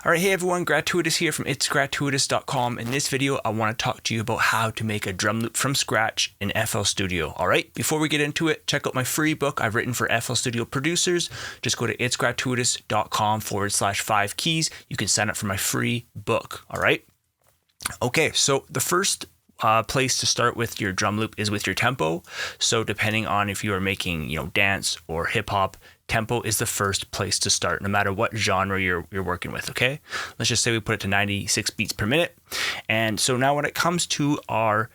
Alright, hey everyone, GratuiTous here from Xclusive-Audio.com. In this video, I want to talk to you about how to make a drum loop from scratch in FL Studio. Alright, before we get into it, check out my free book I've written for FL Studio producers. Just go to Xclusive-Audio.com/5 keys. You can sign up for my free book. Alright? Okay, so the first place to start with your drum loop is with your tempo. So depending on if you are making, dance or hip hop, tempo is the first place to start, no matter what genre you're working with. Okay, let's just say we put it to 96 beats per minute. And so now when it comes to our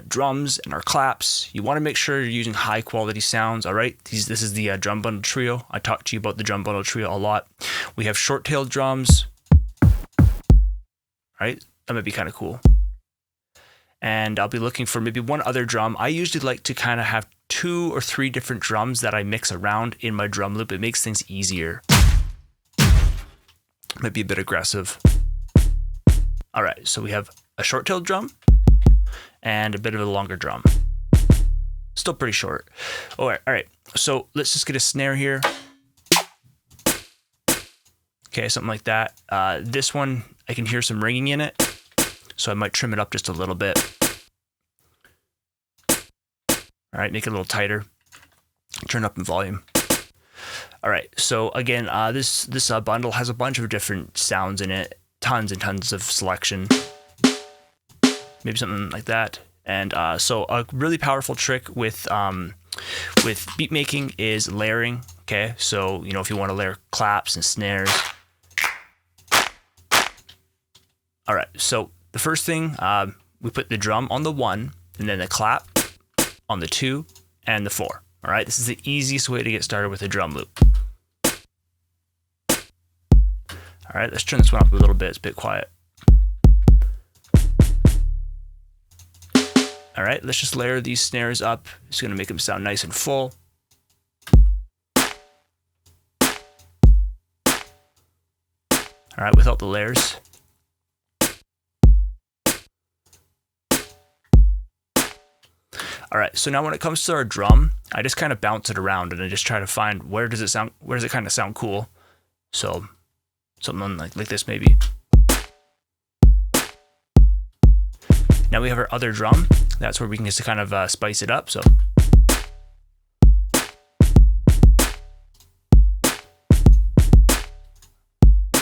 drums and our claps, you want to make sure you're using high quality sounds. All right, this is the drum bundle trio. I talked to you about the drum bundle trio a lot. We have short-tailed drums. All right, that might be kind of cool. And I'll be looking for maybe one other drum. I usually like to kind of have 2 or 3 different drums that I mix around in my drum loop. It makes things easier. Might be a bit aggressive. All right, so we have a short-tailed drum and a bit of a longer drum. Still pretty short. All right. So let's just get a snare here. Okay, something like that. This one, I can hear some ringing in it, so I might trim it up just a little bit. All right, make it a little tighter. Turn up in volume. All right, so again, this bundle has a bunch of different sounds in it, tons and tons of selection. Maybe something like that. And so a really powerful trick with beat making is layering. Okay, so if you want to layer claps and snares. All right, so the first thing, we put the drum on the 1, and then the clap on the 2 and the 4. All right, this is the easiest way to get started with a drum loop. All right, let's turn this one up a little bit. It's a bit quiet. All right, let's just layer these snares up. It's going to make them sound nice and full. All right, without the layers. All right, so now when it comes to our drum, I just kind of bounce it around and I just try to find where does it kind of sound cool. So something like this maybe. Now we have our other drum. That's where we can just kind of spice it up. So.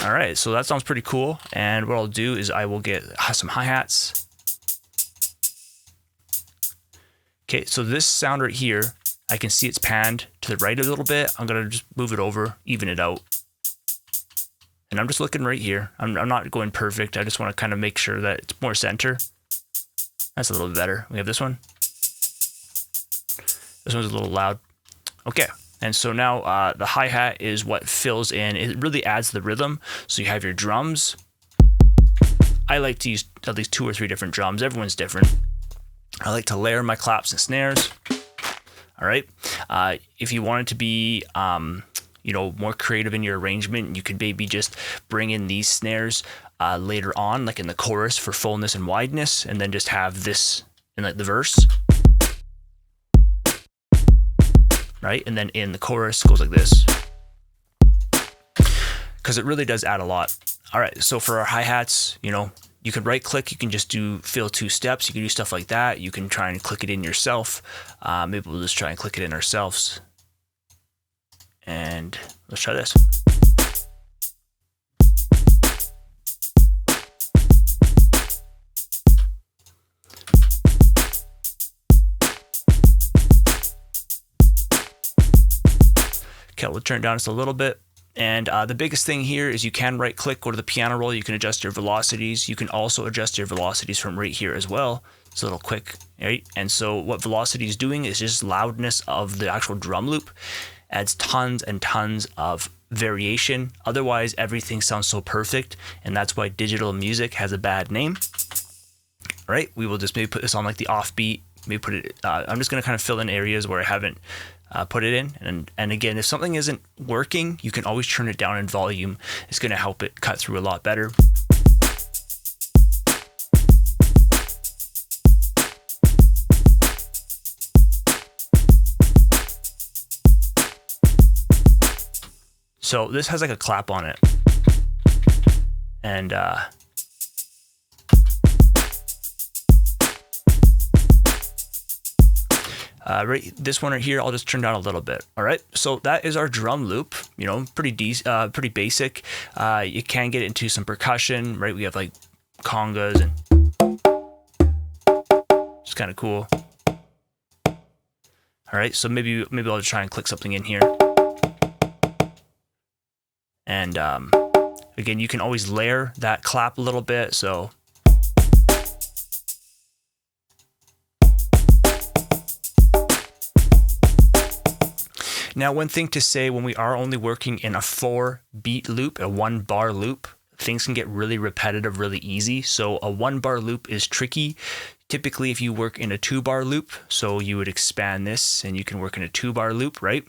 All right, so that sounds pretty cool. And what I'll do is I will get some hi-hats. Okay, so this sound right here, I can see it's panned to the right a little bit. I'm gonna just move it over, even it out. And I'm just looking right here. I'm not going perfect. I just wanna kind of make sure that it's more center. That's a little bit better. We have this one. This one's a little loud. Okay, and so now the hi-hat is what fills in. It really adds the rhythm. So you have your drums. I like to use at least 2 or 3 different drums. Everyone's different. I like to layer my claps and snares. All right. If you wanted to be, more creative in your arrangement, you could maybe just bring in these snares later on, like in the chorus for fullness and wideness, and then just have this in like the verse. Right. And then in the chorus goes like this. Because it really does add a lot. All right. So for our hi-hats, you can right click, you can just fill 2 steps. You can do stuff like that. You can try and click it in yourself. Maybe we'll just try and click it in ourselves. And let's try this. Okay, we'll turn it down just a little bit. And the biggest thing here is you can right click, go to the piano roll, you can adjust your velocities. You can also adjust your velocities from right here as well. It's a little quick, right? And so what velocity is doing is just loudness of the actual drum loop. Adds tons and tons of variation. Otherwise, everything sounds so perfect. And that's why digital music has a bad name. All right, we will just maybe put this on like the offbeat. Maybe put it, I'm just gonna kind of fill in areas where I haven't put it in. And again, if something isn't working, you can always turn it down in volume. It's going to help it cut through a lot better. So this has like a clap on it. And right, this one right here, I'll just turn down a little bit. All right, so that is our drum loop. You know, pretty basic. You can get into some percussion, right? We have like congas, and it's kind of cool. All right, so maybe I'll just try and click something in here. And again, you can always layer that clap a little bit. So now, one thing to say, when we are only working in a 4-beat loop, a 1-bar loop, things can get really repetitive really easy. So a 1-bar loop is tricky. Typically, if you work in a 2-bar loop, so you would expand this and you can work in a 2-bar loop, right?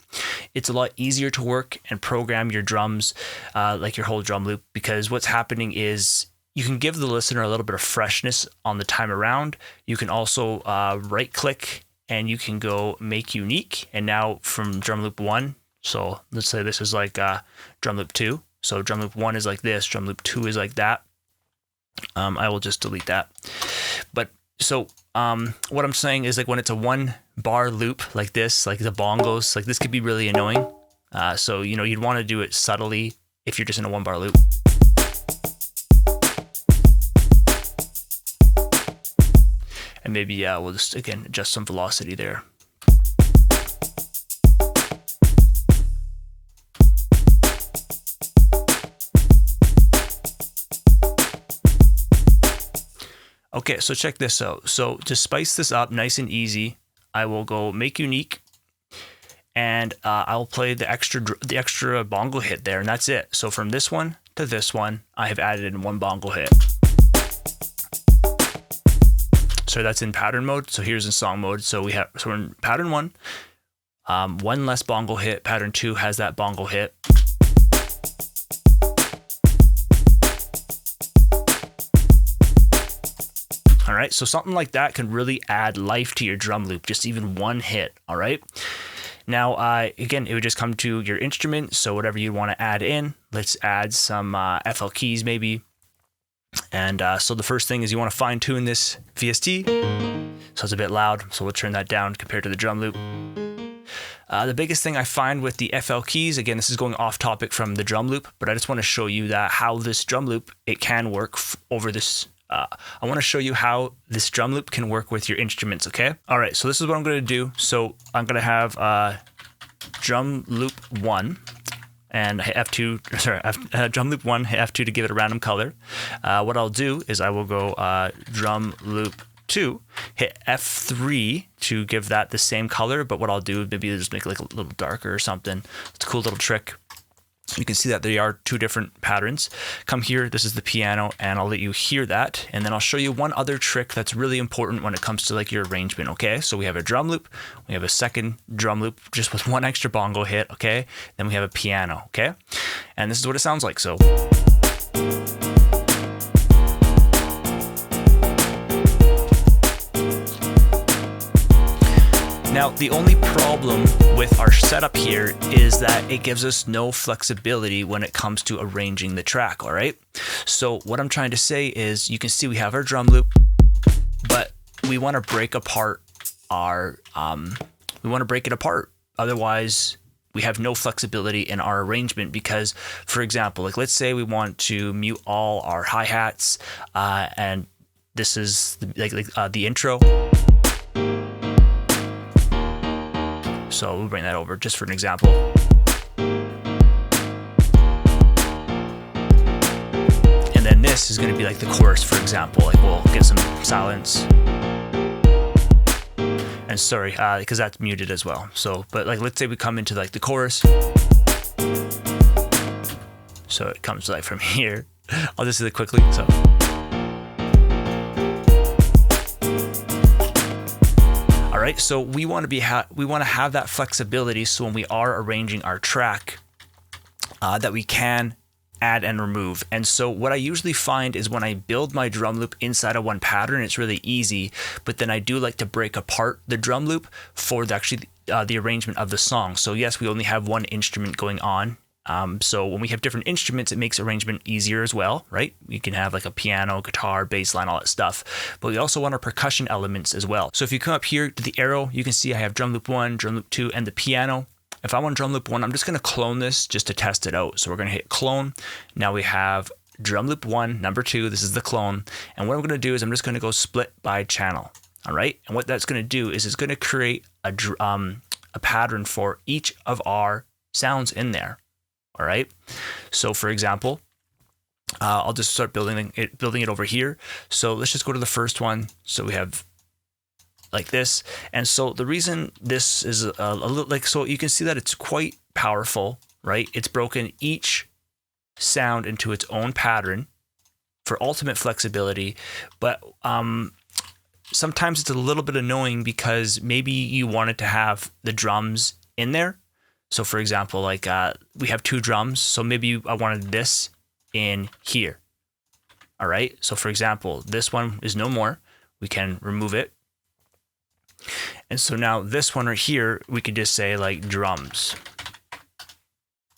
It's a lot easier to work and program your drums, like your whole drum loop, because what's happening is you can give the listener a little bit of freshness on the time around. You can also right click and you can go make unique. And now from drum loop 1, so let's say this is like drum loop 2. So drum loop 1 is like this, drum loop 2 is like that. I will just delete that. But so what I'm saying is, like, when it's a 1-bar loop like this, like the bongos, like this could be really annoying. So, you know, you'd want to do it subtly if you're just in a 1-bar loop. And maybe we'll just, again, adjust some velocity there. Okay, so check this out. So to spice this up nice and easy, I will go make unique, and I'll play the extra bongo hit there, and that's it. So from this one to this one, I have added in 1 bongo hit. So that's in pattern mode. So here's in song mode. So we're in pattern 1, 1 less bongo hit. Pattern 2 has that bongo hit. All right, so something like that can really add life to your drum loop, just even 1 hit. All right. Now, again, it would just come to your instrument. So whatever you want to add in, let's add some FL keys maybe. And so the first thing is you want to fine tune this VST. So it's a bit loud, so we'll turn that down compared to the drum loop. The biggest thing I find with the FL keys, again, this is going off topic from the drum loop, but I just want to show you that how this drum loop, it can work over this. I want to show you how this drum loop can work with your instruments, okay? All right, so this is what I'm going to do. So I'm going to have drum loop 1. And hit F2, sorry, drum loop 1, hit F2 to give it a random color. What I'll do is I will go drum loop 2, hit F3 to give that the same color, but what I'll do, maybe just make it like a little darker or something. It's a cool little trick. You can see that they are 2 different patterns. Come here, this is the piano, and I'll let you hear that. And then I'll show you one other trick that's really important when it comes to like your arrangement, okay? So we have a drum loop, we have a second drum loop just with 1 extra bongo hit, okay? Then we have a piano, okay? And this is what it sounds like, so. Now, the only problem with our setup here is that it gives us no flexibility when it comes to arranging the track, all right? So what I'm trying to say is, you can see we have our drum loop, but we want to break apart our, Otherwise, we have no flexibility in our arrangement because, for example, like let's say we want to mute all our hi-hats, and this is the intro. So we'll bring that over just for an example. And then this is going to be like the chorus, for example. Like we'll get some silence. And sorry, because that's muted as well. So, but like let's say we come into like the chorus. So it comes like from here. I'll just do it quickly. So. All right, so we want to have that flexibility, so when we are arranging our track, that we can add and remove. And so what I usually find is when I build my drum loop inside of one pattern, it's really easy. But then I do like to break apart the drum loop for the arrangement of the song. So yes, we only have one instrument going on So when we have different instruments, it makes arrangement easier as well, right? You can have like a piano, guitar, bass line, all that stuff. But we also want our percussion elements as well. So if you come up here to the arrow, you can see I have drum loop 1, drum loop 2, and the piano. If I want drum loop 1, I'm just going to clone this just to test it out. So we're going to hit clone. Now we have drum loop 1, number 2. This is the clone. And what I'm going to do is I'm just going to go split by channel. All right. And what that's going to do is it's going to create a pattern for each of our sounds in there. All right. So for example, I'll just start building it over here. So let's just go to the first one. So we have like this. And so the reason this is a little like, so you can see that it's quite powerful, right? It's broken each sound into its own pattern for ultimate flexibility. But sometimes it's a little bit annoying because maybe you wanted to have the drums in there. So for example, like we have 2 drums. So maybe I wanted this in here. All right. So for example, this one is no more. We can remove it. And so now this one right here, we could just say like drums.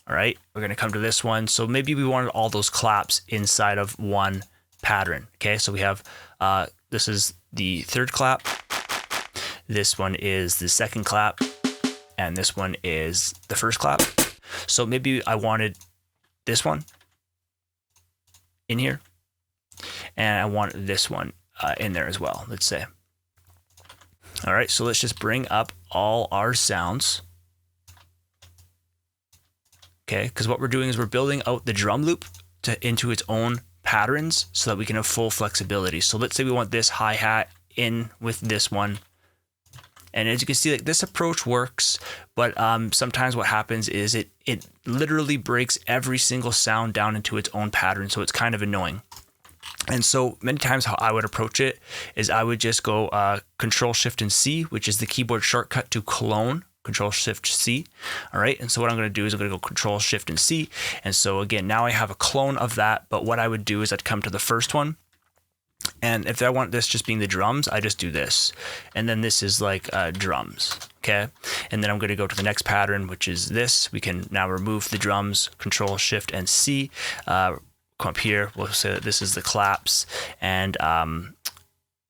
All right. We're going to come to this one. So maybe we wanted all those claps inside of one pattern. Okay. So we have, this is the third clap. This one is the second clap. And this one is the first clap. So maybe I wanted this one in here. And I want this one in there as well, let's say. All right, so let's just bring up all our sounds. Okay, because what we're doing is we're building out the drum loop into its own patterns so that we can have full flexibility. So let's say we want this hi-hat in with this one. And as you can see, like this approach works, but sometimes what happens is it literally breaks every single sound down into its own pattern. So it's kind of annoying. And so many times how I would approach it is I would just go Control Shift and C, which is the keyboard shortcut to clone. Control Shift C. All right. And so what I'm going to do is I'm going to go Control Shift and C. And so again, now I have a clone of that. But what I would do is I'd come to the first one. And if I want this just being the drums, I just do this. And then this is like drums. Okay. And then I'm going to go to the next pattern, which is this. We can now remove the drums, Control Shift and C. Come up here, we'll say that this is the claps, and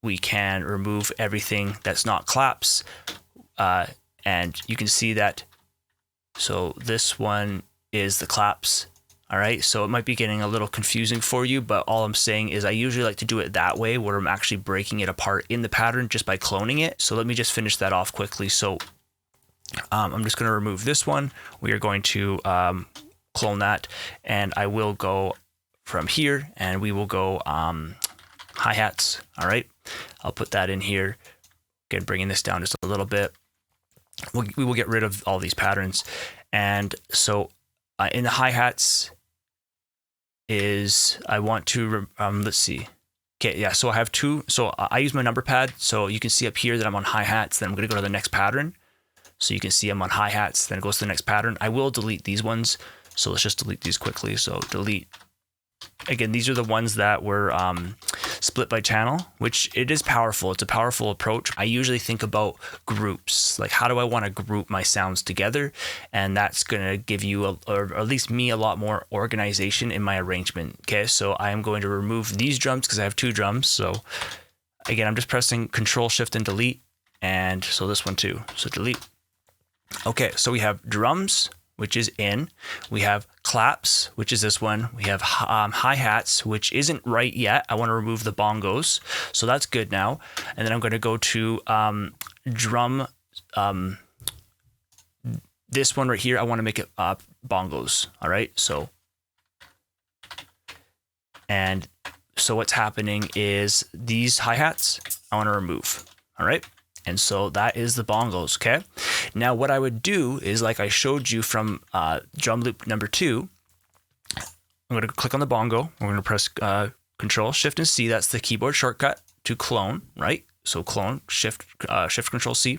we can remove everything that's not claps, and you can see that. So this one is the claps. All right, so it might be getting a little confusing for you, but all I'm saying is I usually like to do it that way, where I'm actually breaking it apart in the pattern just by cloning it. So let me just finish that off quickly. So I'm just going to remove this one. We are going to clone that, and I will go from here, and we will go hi-hats. All right, I'll put that in here. Again, bringing this down just a little bit. We will get rid of all these patterns. And so in the hi-hats is I want to, let's see. Okay, yeah, so I have 2. So I use my number pad. So you can see up here that I'm on hi-hats. Then I'm going to go to the next pattern. So you can see I'm on hi-hats. Then it goes to the next pattern. I will delete these ones. So let's just delete these quickly. So delete. Again, these are the ones that were split by channel, which it is powerful. It's a powerful approach. I usually think about groups, like how do I want to group my sounds together? And that's going to give you, or at least me, a lot more organization in my arrangement. Okay, so I am going to remove these drums because I have 2 drums. So again, I'm just pressing Control Shift and delete. And so this one too. So delete. Okay, so we have drums, which is in. We have claps, which is this one. We have hi-hats, which isn't right yet. I want to remove the bongos. So that's good now. And then I'm going to go to drum. This one right here, I want to make it bongos. All right. So, and so what's happening is these hi-hats I want to remove. All right. And so that is the bongos, okay? Now what I would do is, like I showed you from drum loop number 2, I'm going to click on the bongo. We're going to press Control Shift and C. That's the keyboard shortcut to clone, right? So clone, Shift Control C.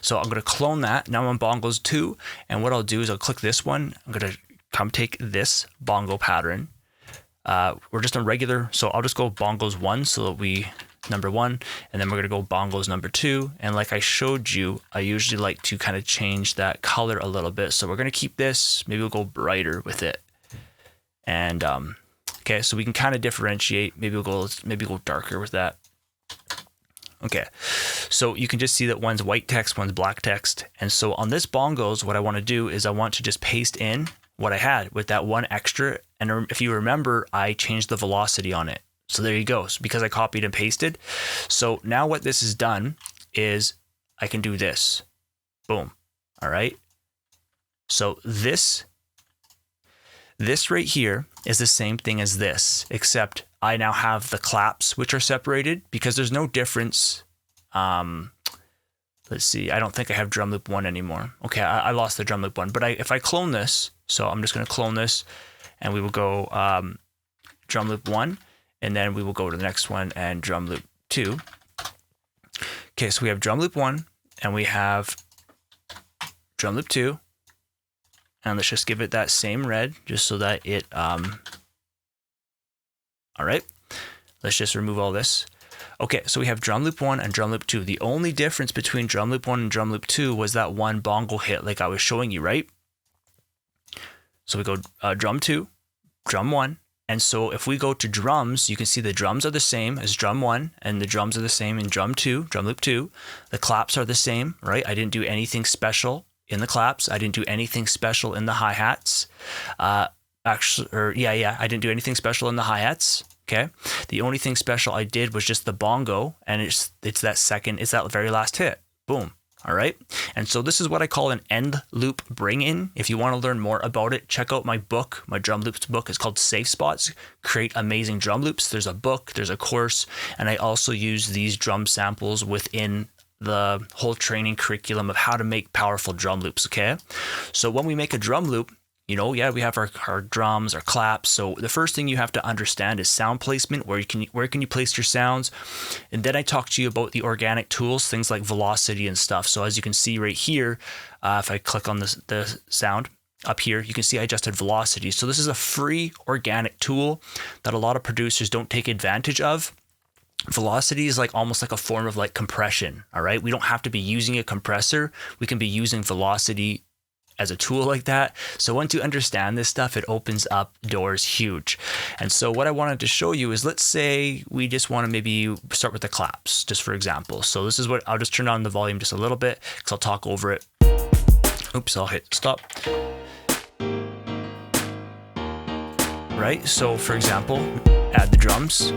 So I'm going to clone that. Now I'm on bongos 2. And what I'll do is I'll click this one. I'm going to come take this bongo pattern. We're just on regular, so I'll just go bongos 1 so that we number 1, and then we're going to go bongos number 2. And like I showed you, I usually like to kind of change that color a little bit. So we're going to keep this, maybe we'll go brighter with it. And okay, so we can kind of differentiate. Maybe we'll go darker with that. Okay, so you can just see that one's white text, one's black text. And so on this bongos, what I want to do is I want to just paste in what I had with that one extra. And if you remember, I changed the velocity on it. So there you go. So because I copied and pasted. So now what this has done is I can do this. Boom. All right. So this right here is the same thing as this, except I now have the claps, which are separated because there's no difference. Let's see. I don't think I have drum loop 1 anymore. Okay, I lost the drum loop 1. But if I clone this, so I'm just going to clone this, and we will go drum loop 1, and then we will go to the next one and drum loop 2. Okay, so we have drum loop 1, and we have drum loop 2. And let's just give it that same red, just so that it, all right, let's just remove all this. Okay, so we have drum loop 1 and drum loop 2. The only difference between drum loop 1 and drum loop 2 was that one bongo hit like I was showing you, right? So we go drum 2, drum 1. And so if we go to drums, you can see the drums are the same as drum 1 and the drums are the same in drum 2, drum loop 2. The claps are the same, right? I didn't do anything special in the claps. I didn't do anything special in the hi-hats. I didn't do anything special in the hi-hats. Okay. The only thing special I did was just the bongo, and it's that very last hit. Boom. All right. And so this is what I call an end loop bring in. If you want to learn more about it, check out my book, my drum loops book. It's called Safe Spots, Create Amazing Drum Loops. There's a book, there's a course, and I also use these drum samples within the whole training curriculum of how to make powerful drum loops. Okay. So when we make a drum loop, we have our drums, our claps. So the first thing you have to understand is sound placement. Where can you place your sounds? And then I talk to you about the organic tools, things like velocity and stuff. So as you can see right here, if I click on the sound up here, you can see I adjusted velocity. So this is a free organic tool that a lot of producers don't take advantage of. Velocity is almost like a form of compression. All right. We don't have to be using a compressor. We can be using velocity as a tool like that. So once you understand this stuff, it opens up doors huge. And so what I wanted to show you is, let's say we just want to maybe start with the claps, just for example. So this is what I'll just turn on the volume just a little bit because I'll talk over it. Oops, I'll hit stop. Right. So for example, add the drums.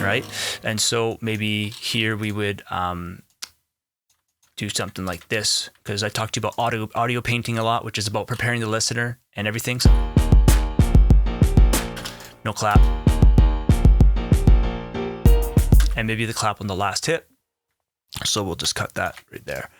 Right. And so maybe here we would do something like this, because I talked to you about audio painting a lot, which is about preparing the listener and everything. So no clap. And maybe the clap on the last hit. So we'll just cut that right there.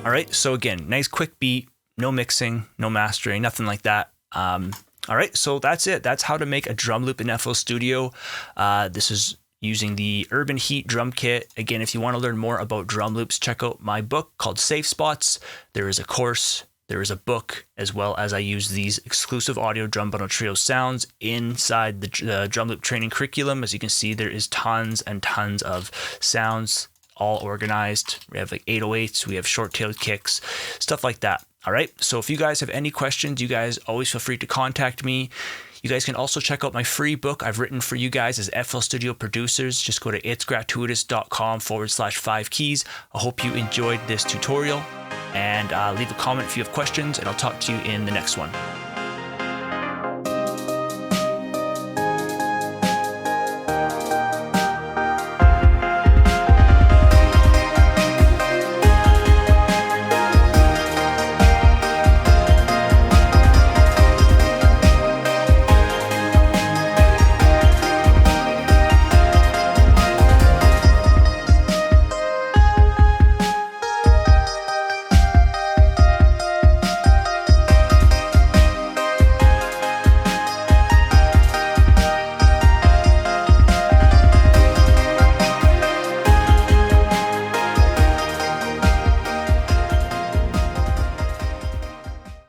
All right, so again, nice quick beat, no mixing, no mastering, nothing like that. All right, so that's it. That's how to make a drum loop in FL Studio. This is using the Urban Heat drum kit. Again, if you want to learn more about drum loops, check out my book called Safe Spots. There is a course, there is a book, as well as I use these Xclusive-Audio drum bundle trio sounds inside the drum loop training curriculum. As you can see, there is tons and tons of sounds, all organized. We have 808s, we have short-tailed kicks, stuff like that. All right. So if you guys have any questions, you guys always feel free to contact me. You guys can also check out my free book I've written for you guys as FL Studio producers. Just go to itsgratuitous.com/5 keys. I hope you enjoyed this tutorial, and leave a comment if you have questions, and I'll talk to you in the next one.